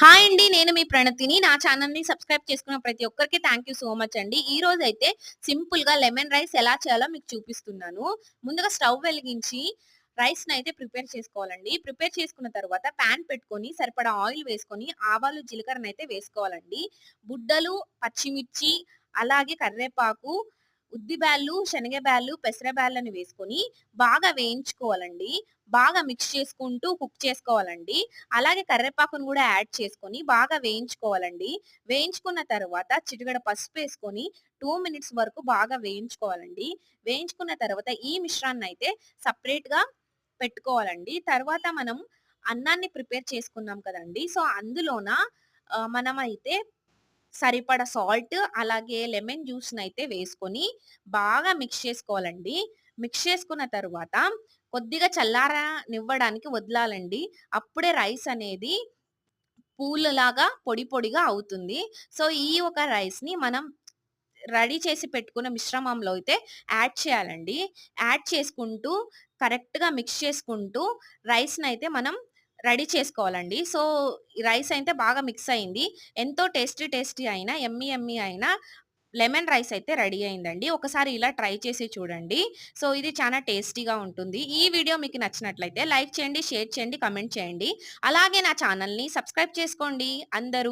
Hi అండి. నేను మీ ప్రణతిని. నా ఛానెల్‌ని సబ్స్క్రైబ్ చేసుకున్న ప్రతి ఒక్కరికి థాంక్ యూ సో మచ్ అండి. ఈ రోజైతే సింపుల్‌గా లెమన్ రైస్ ఎలా చేయాలో మీకు చూపిస్తున్నాను. ముందుగా స్టవ్ వెలిగించి రైస్‌నైతే ప్రిపేర్ చేసుకోవాలండి. ప్రిపేర్ చేసుకున్న తర్వాత పాన్ పెట్టుకొని సరిపడా ఆయిల్ వేసుకొని ఆవాలు, జీలకర్రనైతే వేసుకోవాలండి. బుడ్డలు, పచ్చిమిర్చి, అలాగే కరివేపాకు, ఉద్ది బ్యాళ్ళు, శనగ బ్యాళ్ళు, పెసర బ్యాళ్ళని వేసుకొని బాగా వేయించుకోవాలండి. బాగా మిక్స్ చేసుకుంటూ కుక్ చేసుకోవాలండి. అలాగే కరివేపాకును గూడా యాడ్ చేసుకొని బాగా వేయించుకోవాలండి. వేయించుకున్న తర్వాత చిటికెడ పసుపేసుకొని 2 మినిట్స్ వరకు బాగా వేయించుకోవాలండి. వేయించుకున్న తర్వాత ఈ మిశ్రాన్నయితే సెపరేట్‌గా పెట్టుకోవాలండి. తర్వాత మనం అన్నాన్ని ప్రిపేర్ చేసుకున్నాం కదండీ! సో, అందులోన మనమైతే సరిపడా సాల్ట్, అలాగే లెమన్ జ్యూస్‌నైతే వేసుకొని బాగా మిక్స్ చేసుకోవాలండి. మిక్స్ చేసుకున్న తరువాత కొద్దిగా చల్లారనివ్వడానికి వదలాలండి. అప్పుడే రైస్ అనేది పూలలాగా పొడి పొడిగా అవుతుంది. సో, ఈ ఒక రైస్‌ని మనం రెడీ చేసి పెట్టుకున్న మిశ్రమంలో అయితే యాడ్ చేయాలండి. యాడ్ చేసుకుంటూ కరెక్ట్‌గా మిక్స్ చేసుకుంటూ రైస్‌నైతే మనం రెడీ చేసుకోవాలండి. సో, ఈ రైస్ అయితే బాగా మిక్స్ అయింది. ఎంతో టేస్టీ అయిన యమ్మీ అయిన లెమన్ రైస్ అయితే రెడీ అయిందండి. ఒకసారి ఇలా ట్రై చేసి చూడండి. సో, ఇది చాలా టేస్టీగా ఉంటుంది. ఈ వీడియో మీకు నచ్చినట్లయితే లైక్ చేయండి, షేర్ చేయండి, కామెంట్ చేయండి. అలాగే నా ఛానెల్‌ని సబ్స్క్రైబ్ చేసుకోండి అందరూ.